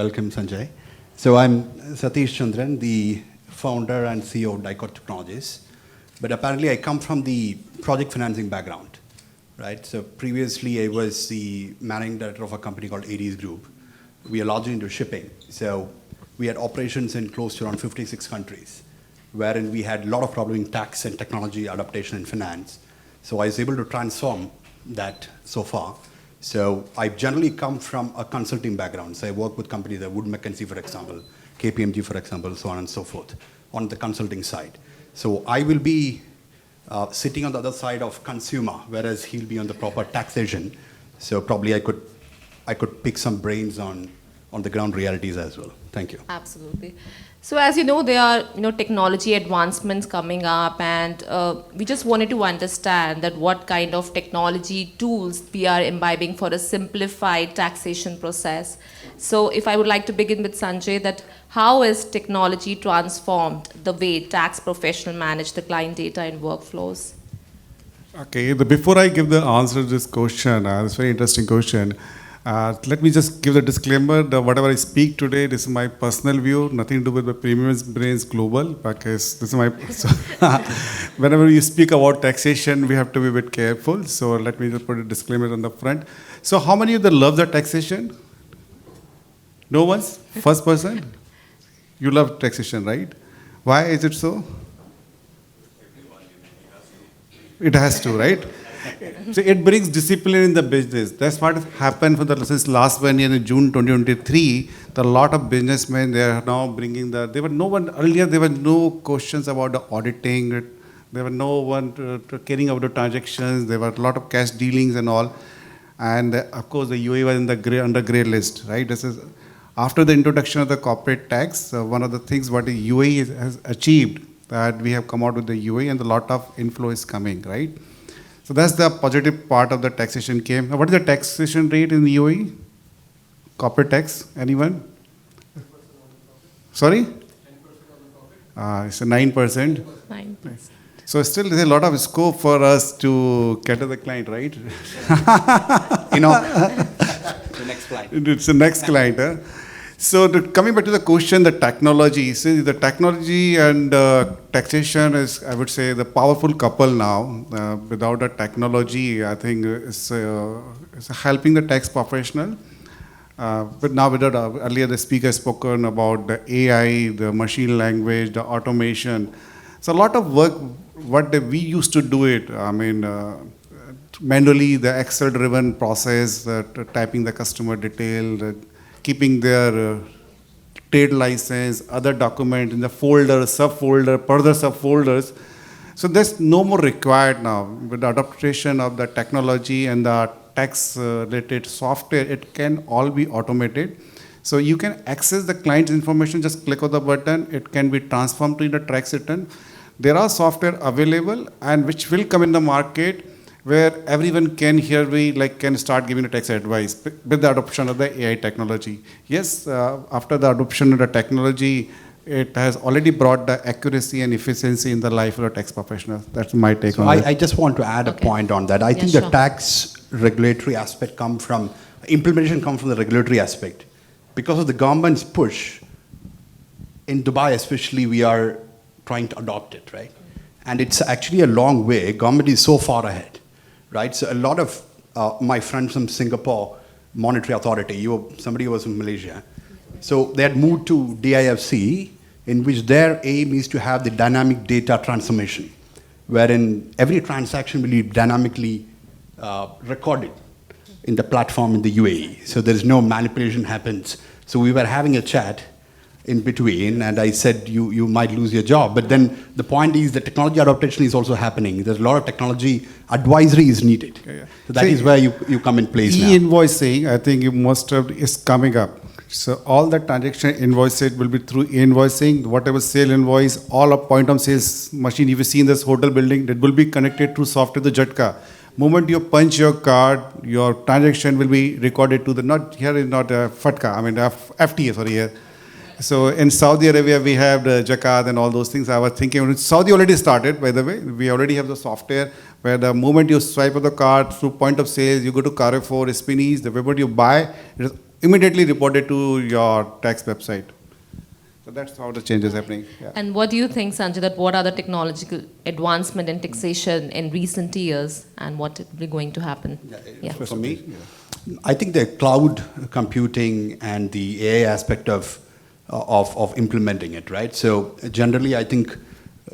welcome, Sanjay. So I'm Satish Chandran, the founder and CEO of Dicode Technologies. But apparently I come from the project financing background, right? So previously I was the managing director of a company called attendees Group. We are largely into shipping. So we had operations in close to around 56 countries, wherein we had a lot of problem in tax and technology adaptation and finance. So I was able to transform that so far. So I generally come from a consulting background. So I work with companies like Wood Mackenzie, for example, KPMG, for example, so on and so forth, on the consulting side. So I will be sitting on the other side of consumer, whereas he'll be on the proper taxation. So probably I could pick some brains on the ground realities as well. Thank you. Absolutely. So as you know, there are technology advancements coming up, and we just wanted to understand that what kind of technology tools we are imbibing for a simplified taxation process. So if I would like to begin with Sanjay, that how has technology transformed the way tax professionals manage the client data and workflows? Okay, before I give the answer to this question, it's a very interesting question. Let me just give the disclaimer that whatever I speak today, this is my personal view, nothing to do with the Premium Brains Global, because this is my, whenever you speak about taxation, we have to be a bit careful. So let me just put a disclaimer on the front. So how many of you love the taxation? No one's? First person? You love taxation, right? Why is it so? It has to, right? So it brings discipline in the business. That's what has happened since last 1 year in June 2023. A lot of businessmen, they are now bringing earlier there were no questions about the auditing. There were no one caring about the transactions. There were a lot of cash dealings and all. And of course the UAE was in the under gray list, right? This is after the introduction of the corporate tax, one of the things what the UAE has achieved, that we have come out with the UAE and a lot of inflow is coming, right? So that's the positive part of the taxation came. What is the taxation rate in the UAE? Corporate tax, anyone? Sorry? It's a 9%. 9%. So still there's a lot of scope for us to cater the client, right? The next client. It's the next client. Huh? So coming back to the question, the technology. See, the technology and taxation is, I would say, the powerful couple now. Without the technology, I think it's helping the tax professional. But now, earlier the speaker spoken about the AI, the machine language, the automation. So a lot of work, we used to do it. I mean, manually, the Excel-driven process, typing the customer detail, keeping their trade license, other document in the folder, subfolder, further subfolders. So there's no more required now. With the adaptation of the technology and the tax-related software, it can all be automated. So you can access the client's information, just click on the button, it can be transformed to the tax return. There are software available and which will come in the market where everyone can can start giving the tax advice with the adoption of the AI technology. Yes, after the adoption of the technology, it has already brought the accuracy and efficiency in the life of a tax professional. That's my take on it. I just want to add a point on that. I think the tax regulatory aspect implementation comes from the regulatory aspect. Because of the government's push, in Dubai especially, we are trying to adopt it, right? And it's actually a long way. Government is so far ahead. Right, so a lot of my friends from Singapore Monetary Authority, somebody was from Malaysia, so they had moved to DIFC, in which their aim is to have the dynamic data transformation, wherein every transaction will be dynamically recorded in the platform in the UAE, so there's no manipulation happens. So we were having a chat in between, and I said, you might lose your job. But then the point is the technology adaptation is also happening. There's a lot of technology advisory is needed. Yeah. So that is where you come in place now. E-invoicing, I think you must have, is coming up. So all the transaction invoices will be through e-invoicing. Whatever sale invoice, all of point of sales machine, if you see in this hotel building, that will be connected through software, the Jatka. Moment you punch your card, your transaction will be recorded to the, not here is not a FATCA, I mean FTA, sorry here. So in Saudi Arabia, we have the Zakat and all those things. I was thinking, Saudi already started, by the way. We already have the software where the moment you swipe of the card through point of sales, you go to Carrefour, Spinneys, the moment you buy, it is immediately reported to your tax website. So that's how the change is happening. Yeah. And what do you think, Sanjay, that what are the technological advancement in taxation in recent years and what will be going to happen? Yeah. For me, I think the cloud computing and the AI aspect of implementing it, right? So generally, I think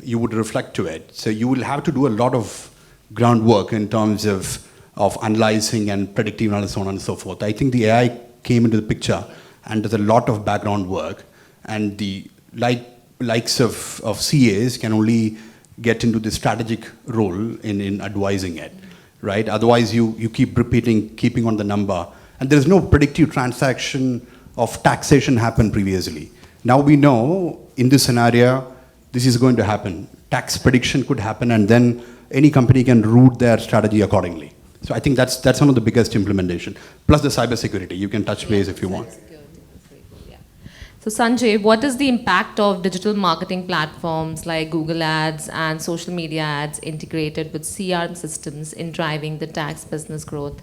you would reflect to it. So you will have to do a lot of groundwork in terms of analyzing and predictive analysis, so on and so forth. I think the AI came into the picture and there's a lot of background work, and the likes of CAs can only get into the strategic role in advising it, right? Otherwise, you keep repeating, keeping on the number, and there's no predictive transaction of taxation happened previously. Now we know in this scenario, this is going to happen. Tax prediction could happen, and then any company can route their strategy accordingly. So I think that's one of the biggest implementation. Plus the cybersecurity. You can touch base if you want. So Sanjay, what is the impact of digital marketing platforms like Google Ads and social media ads integrated with CRM systems in driving the tax business growth?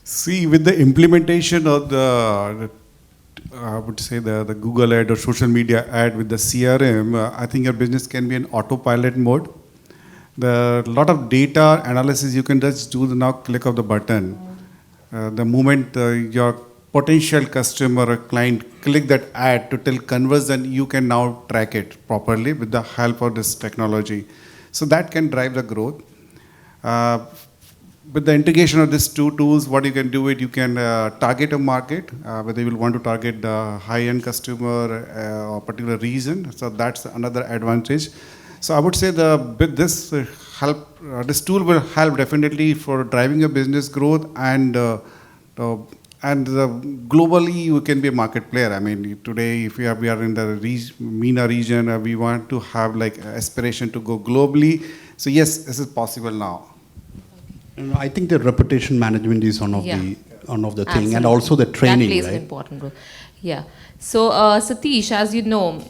See, with the implementation of I would say the Google ad or social media ad with the CRM, I think your business can be in autopilot mode. The lot of data analysis you can just do the now click of the button. The moment your potential customer or client click that ad to tell conversion, you can now track it properly with the help of this technology. So that can drive the growth. With the integration of these two tools, what you can do it, you can target a market, whether you will want to target the high-end customer or particular region. So that's another advantage. So I would say this tool will help definitely for driving your business growth, and globally you can be a market player. I mean, today if we are in the MENA region, we want to have like aspiration to go globally. So yes, this is possible now. I think the reputation management is one of the thing, and also the training. That plays right? an important role. Yeah. So Satish, as you know,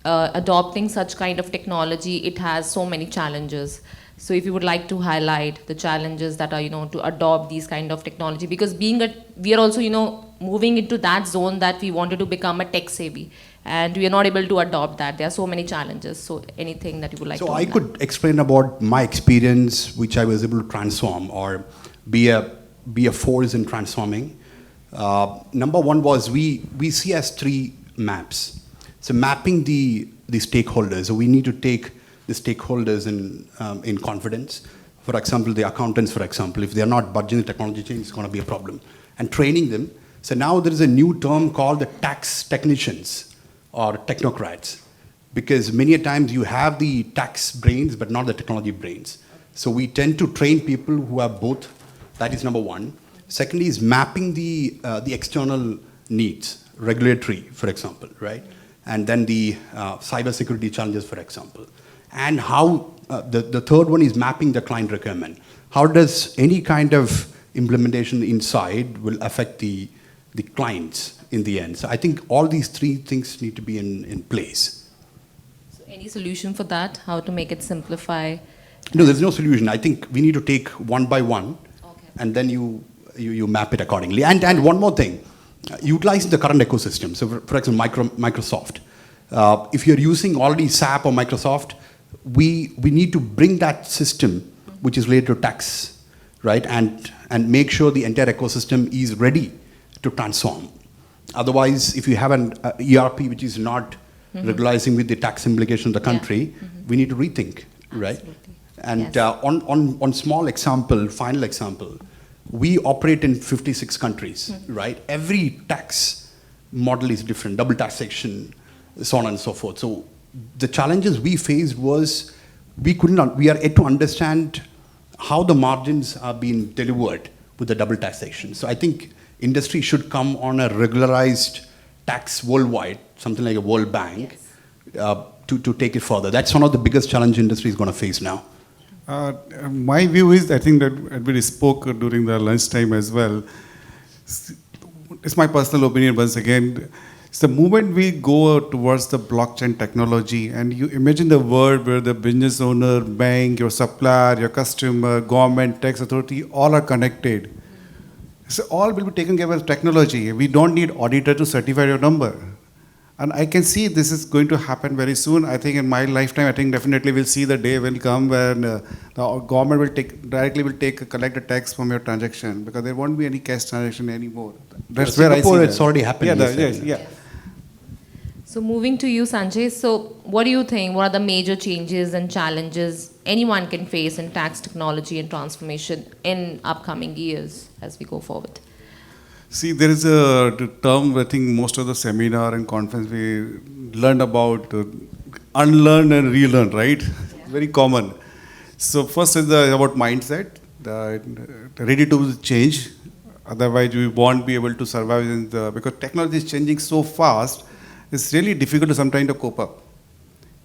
adopting such kind of technology, it has so many challenges. So if you would like to highlight the challenges that are, to adopt these kind of technology, because we are also, moving into that zone that we wanted to become a tech savvy, and we are not able to adopt that. There are so many challenges. So anything that you would like to I could explain about my experience, which I was able to transform or be a force in transforming. Number one was we see as three maps. So mapping the stakeholders. So we need to take the stakeholders in confidence. For example, the accountants, for example, if they are not budging the technology change, it's going to be a problem. And training them. So now there is a new term called the tax technicians or technocrats, because many a times you have the tax brains but not the technology brains. So we tend to train people who have both. That is number one. Secondly is mapping the external needs, regulatory, for example, right? And then the cybersecurity challenges, for example. And how the third one is mapping the client requirement. How does any kind of implementation inside will affect the clients in the end? So I think all these three things need to be in place. So any solution for that? How to make it simplify? No, there's no solution. I think we need to take one by one, and then you map it accordingly. And one more thing, utilizing the current ecosystem. So for example, Microsoft. If you're using already SAP or Microsoft, we need to bring that system, which is related to tax, right? And make sure the entire ecosystem is ready to transform. Otherwise, if you have an ERP which is not regularizing with the tax implication of the country, we need to rethink, right? Absolutely. And Yes. on small example, final example, we operate in 56 countries, right? Every tax model is different, double taxation, so on and so forth. So the challenges we faced was we are yet to understand how the margins are being delivered with the double taxation. So I think industry should come on a regularized tax worldwide, something like a World Bank, to take it further. That's one of the biggest challenge industry is going to face now. My view is, I think that everybody spoke during the lunchtime as well. It's my personal opinion once again. It's the moment we go towards the blockchain technology, and you imagine the world where the business owner, bank, your supplier, your customer, government, tax authority, all are connected. So all will be taken care of with technology. We don't need auditor to certify your number. And I can see this is going to happen very soon. I think in my lifetime, I think definitely we'll see the day will come when the government will collect the tax from your transaction, because there won't be any cash transaction anymore. That's where Singapore, I see it's that. already happened. Yeah, you said. yeah. So moving to you, Sanjay. So what do you think? What are the major changes and challenges anyone can face in tax technology and transformation in upcoming years as we go forward? See, there is a term, I think most of the seminar and conference we learned about unlearn and relearn, right? Very common. So first is about mindset, ready to change. Otherwise, we won't be able to survive because technology is changing so fast. It's really difficult to sometimes to cope up.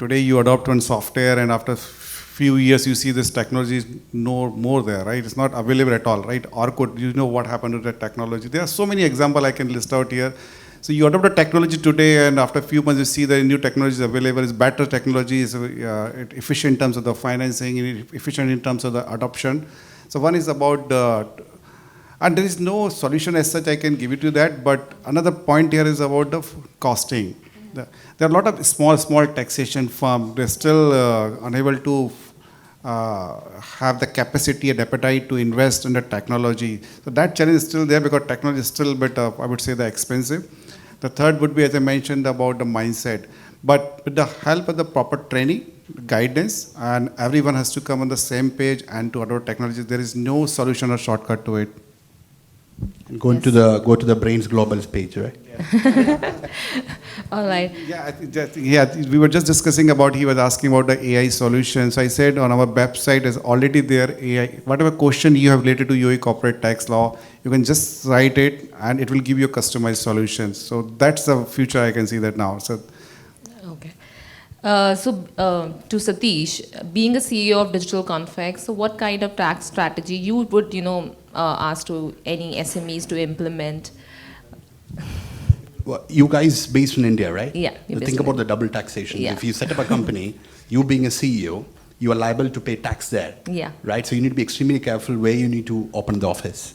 Today, you adopt one software, and after few years, you see this technology is no more there, right? It's not available at all, right? Orkut, you know what happened to that technology. There are so many examples I can list out here. So you adopt a technology today, and after a few months, you see the new technology is available. It's better technology, is efficient in terms of the financing, efficient in terms of the adoption. So one is about and there is no solution as such I can give you to that. But another point here is about the costing. There are a lot of small taxation firms. They're still unable to have the capacity and appetite to invest in the technology. So that challenge is still there because technology is still a bit, I would say, expensive. The third would be, as I mentioned, about the mindset. But with the help of the proper training, guidance, and everyone has to come on the same page and to adopt technology, there is no solution or shortcut to it. Go to the Brains Global page, right? All right. Yeah, we were just discussing about, he was asking about the AI solution. So I said on our website is already there AI. Whatever question you have related to UAE corporate tax law, you can just write it and it will give you a customized solution. So that's the future, I can see that now. So. Okay. To Satish, being a CEO of DigitalConFex, so what kind of tax strategy you would, ask to any SMEs to implement? Well, you guys based in India, right? Yeah. So think about the double taxation. Yeah. If you set up a company, you being a CEO, you are liable to pay tax there. Yeah. Right? So you need to be extremely careful where you need to open the office.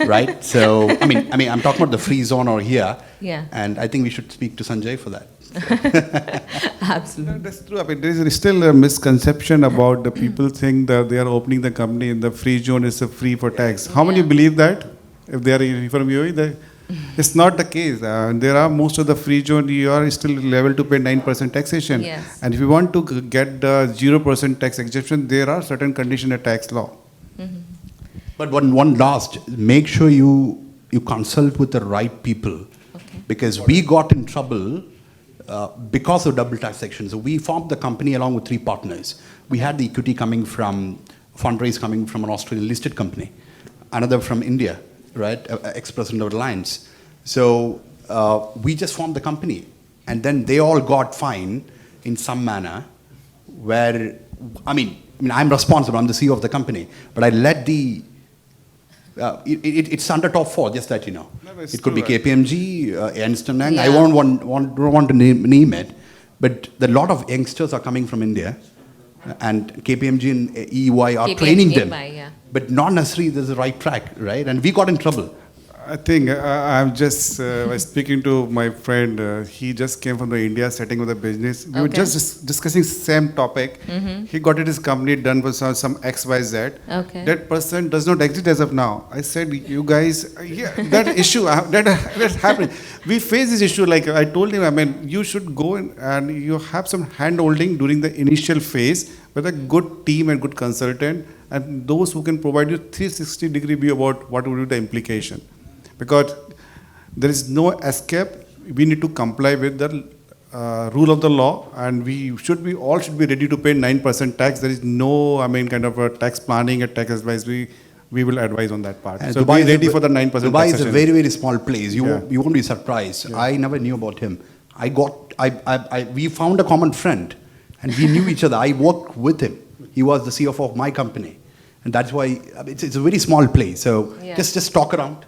Right? So, I mean, I'm talking about the free zone or here. Yeah. And I think we should speak to Sanjay for that. Absolutely. That's true. I mean, there is still a misconception about the people think that they are opening the company in the free zone is free for tax. How many believe that? If they are from UAE, it's not the case. There are most of the free zone, you are still liable to pay 9% taxation. Yes. And if you want to get the 0% tax exemption, there are certain conditions in the tax law. Mm-hmm. But one last, make sure you consult with the right people. Okay. Because we got in trouble because of double taxation. So we formed the company along with 3 partners. We had the equity fundraise coming from an Australian listed company, another from India, right, ex-president of Reliance. So we just formed the company, and then they all got fined in some manner where, I mean, I'm responsible, I'm the CEO of the company, but I let the, it's under top 4, just that you know. No, it could be KPMG, Ernst & Young, Yeah. I don't want to name it, but a lot of youngsters are coming from India, and KPMG and EY are training them. Yeah. But not necessarily there's a right track, right? And we got in trouble. I think I'm just was speaking to my friend. He just came from the India, setting up the business. We were just discussing same topic. Mm-hmm. He got it his company done for some XYZ. Okay. That person does not exist as of now. I said, you guys, that issue that happened. We face this issue. Like I told him, I mean, you should go and you have some hand holding during the initial phase with a good team and good consultant, and those who can provide you 360-degree view about what would be the implication. Because there is no escape, we need to comply with the rule of the law, and we all should be ready to pay 9% tax. There is no, kind of a tax planning and tax advice. We will advise on that part. So Dubai be ready for the 9% Dubai taxation. is a very, very small place. You won't be surprised. Yeah. I never knew about him. We found a common friend, and we knew each other. I worked with him. He was the CFO of my company, and that's why it's a very small place. So just talk around.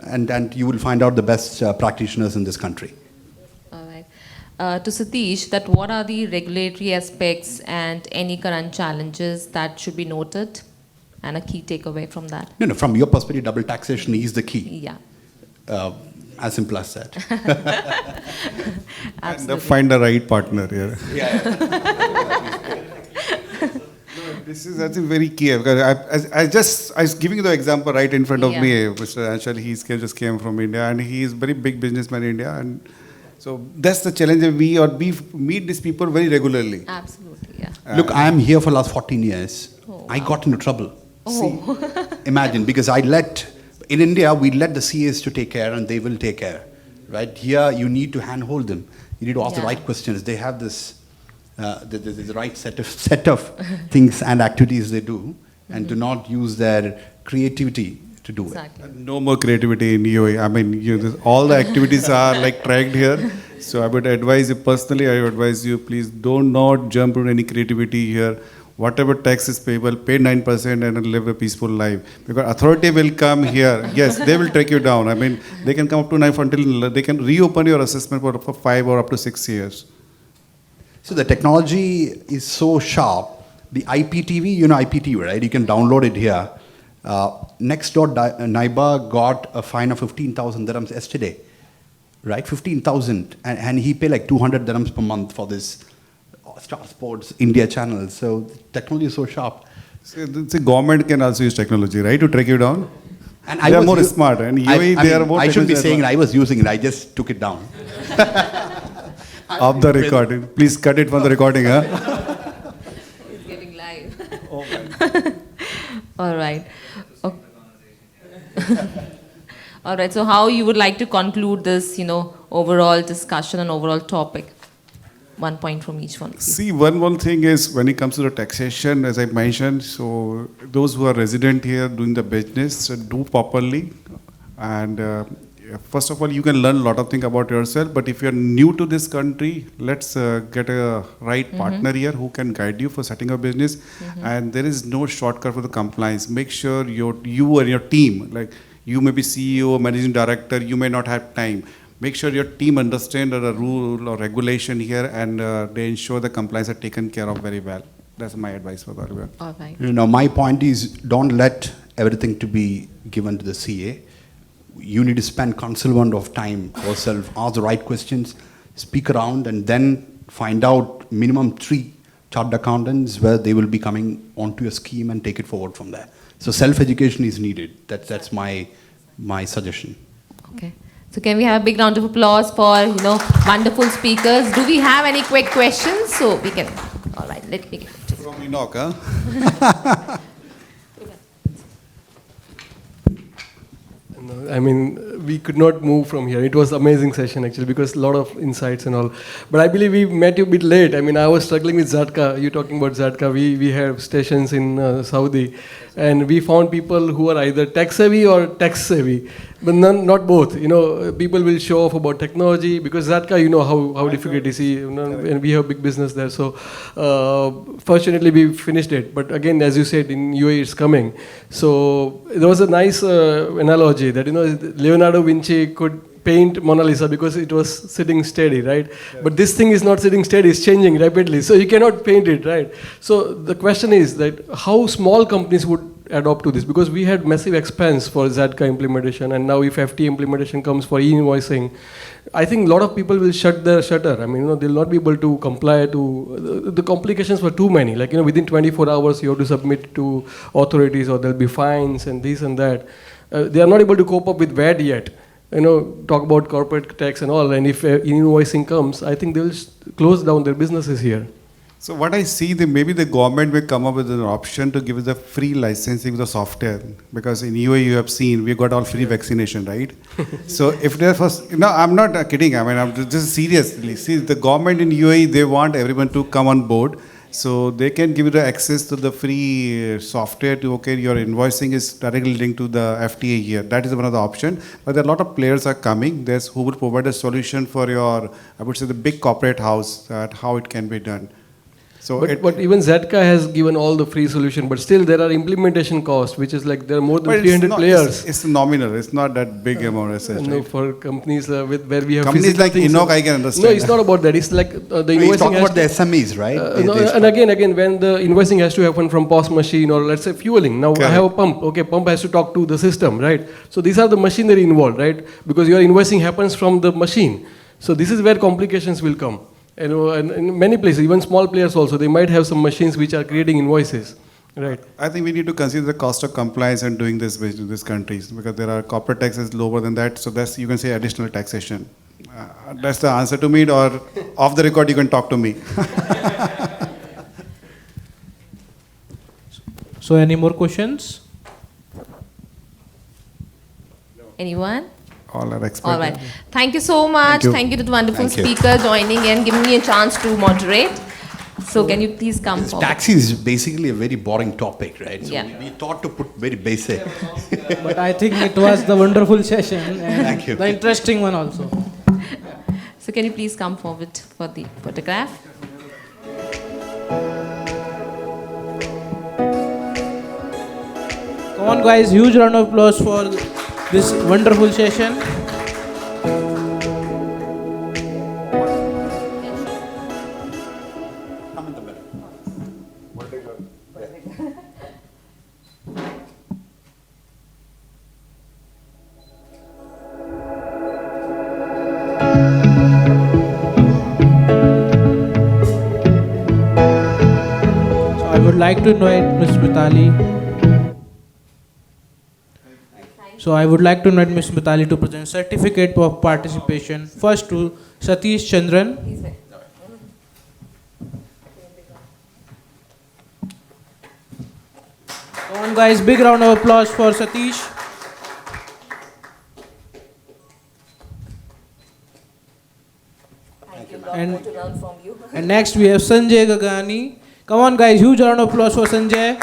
And you will find out the best practitioners in this country. All right. To Satish, that what are the regulatory aspects and any current challenges that should be noted and a key takeaway from that. No, no, from your perspective, double taxation is the key. Yeah. As simple as that. Absolutely. Find the right partner here. Yeah. This is, I think, very key. Because I was giving you the example right in front of me. Mr. Anshal, he just came from India, and he is very big businessman in India. And so that's the challenge. We meet these people very regularly. Absolutely, yeah. Look, I am here for the last 14 years. Oh, I wow. got into trouble. Oh. Imagine, because in India, we let the CAs to take care and they will take care. Right? Here, you need to handhold them. You need to ask the right questions. They have this, the right set of things and activities they do, and do not use their creativity to do it. No more creativity in UAE. I mean, all the activities are like tracked here. So I would advise you, personally, I would advise you, please do not jump to any creativity here. Whatever tax is payable, pay 9% and live a peaceful life. Because authority will come here. Yes, they will take you down. I mean, they can come up to 9 until they can reopen your assessment for 5 or up to 6 years. So the technology is so sharp. The IPTV, you know IPTV, right? You can download it here. Next door neighbor got a fine of 15,000 dirhams yesterday, right? 15,000, and he paid like 200 dirhams per month for this Star Sports India channel. So technology is so sharp. So the government can also use technology, right, to track you down. And they are more smart. And UAE, they are more. I shouldn't be saying I was using it. I just took it down. Off the recording. Please cut it from the recording, huh? It's getting live. Oh my. All right. Okay. All right. So how you would like to conclude this, overall discussion and overall topic? 1 point from each one. See, one thing is when it comes to the taxation, as I mentioned, so those who are resident here doing the business, do properly. And first of all, you can learn a lot of things about yourself. But if you're new to this country, let's get a right partner here who can guide you for setting up business. And there is no shortcut for the compliance. Make sure you and your team, like you may be CEO, managing director, you may not have time. Make sure your team understand the rule or regulation here, and they ensure the compliance are taken care of very well. That's my advice for everyone. All right. My point is, don't let everything to be given to the CA. You need to spend considerable amount of time yourself, ask the right questions, speak around, and then find out minimum 3 chartered accountants where they will be coming onto your scheme and take it forward from there. So self-education is needed. That's my suggestion. Okay. So can we have a big round of applause for, wonderful speakers? Do we have any quick questions? So we can, all right, let me get to From Enoch, huh? I mean, we could not move from here. It was an amazing session actually because a lot of insights and all. But I believe we met you a bit late. I mean, I was struggling with Zatka. You talking about Zatka. We have stations in Saudi. And we found people who are either tech savvy or tax savvy. But not both. People will show off about technology because Zatka, how difficult it is. And we have big business there. So fortunately, we finished it. But again, as you said, in UAE it's coming. So there was a nice analogy that, Leonardo Vinci could paint Mona Lisa because it was sitting steady, right? Yeah. But this thing is not sitting steady, it's changing rapidly. So you cannot paint it, right? So the question is that how small companies would adopt to this? Because we had massive expense for Zatka implementation, and now if FT implementation comes for e-invoicing, I think a lot of people will shut their shutter. I mean, they'll not be able to comply to, the complications were too many. Like, within 24 hours you have to submit to authorities or there'll be fines and this and that. They are not able to cope up with VAT yet. Talk about corporate tax and all, and if invoicing comes, I think they will close down their businesses here. So what I see, maybe the government will come up with an option to give us the free licensing of the software, because in UAE you have seen we got all free vaccination, right? So if there was, I'm not kidding. I mean, I'm just seriously. See, the government in UAE, they want everyone to come on board. So they can give you the access to the free software to, okay, your invoicing is directly linked to the FTA here. That is one of the options. But there are a lot of players are coming. There's who will provide a solution for your, I would say, the big corporate house, that how it can be done. So But even Zetka has given all the free solution, but still there are implementation costs, which is like there are more than but 300 players. It's nominal. It's not that big amount as such. No, Right? for companies with where we have Companies physical like things. Enoch, I can understand. No, it's not about that. It's like the He's invoicing talking has about the to, SMEs, right? no, and again, when the invoicing has to happen from POS machine or let's say fueling. Now I Correct. have a pump. Okay, pump has to talk to the system, right? So these are the machinery involved, right? Because your invoicing happens from the machine. So this is where complications will come. You know, and in many places, even small players also, they might have some machines which are creating invoices, right? I think we need to consider the cost of compliance and doing this in these countries because there are corporate taxes lower than that. So that's, you can say, additional taxation. That's the answer to me, or off the record you can talk to me. So any more questions? Anyone? All are experts. All right. Thank you so much. you. Thank you to the wonderful Thank you. speaker joining in, giving me a chance to moderate. So can you please come forward? Taxi is basically a very boring topic, right? So Yeah. we thought to put very basic. But I think it was the wonderful session and Thank you. the interesting one also. So can you please come forward for the photograph? Come on guys, huge round of applause for this wonderful session. So I would like to invite Ms. Meetali. So I would like to invite Ms. Meetali to present certificate of participation. First to Satish Chandran. Come on guys, big round of applause for Satish. And next we have Sanjay Gagarani. Come on guys, huge round of applause for Sanjay.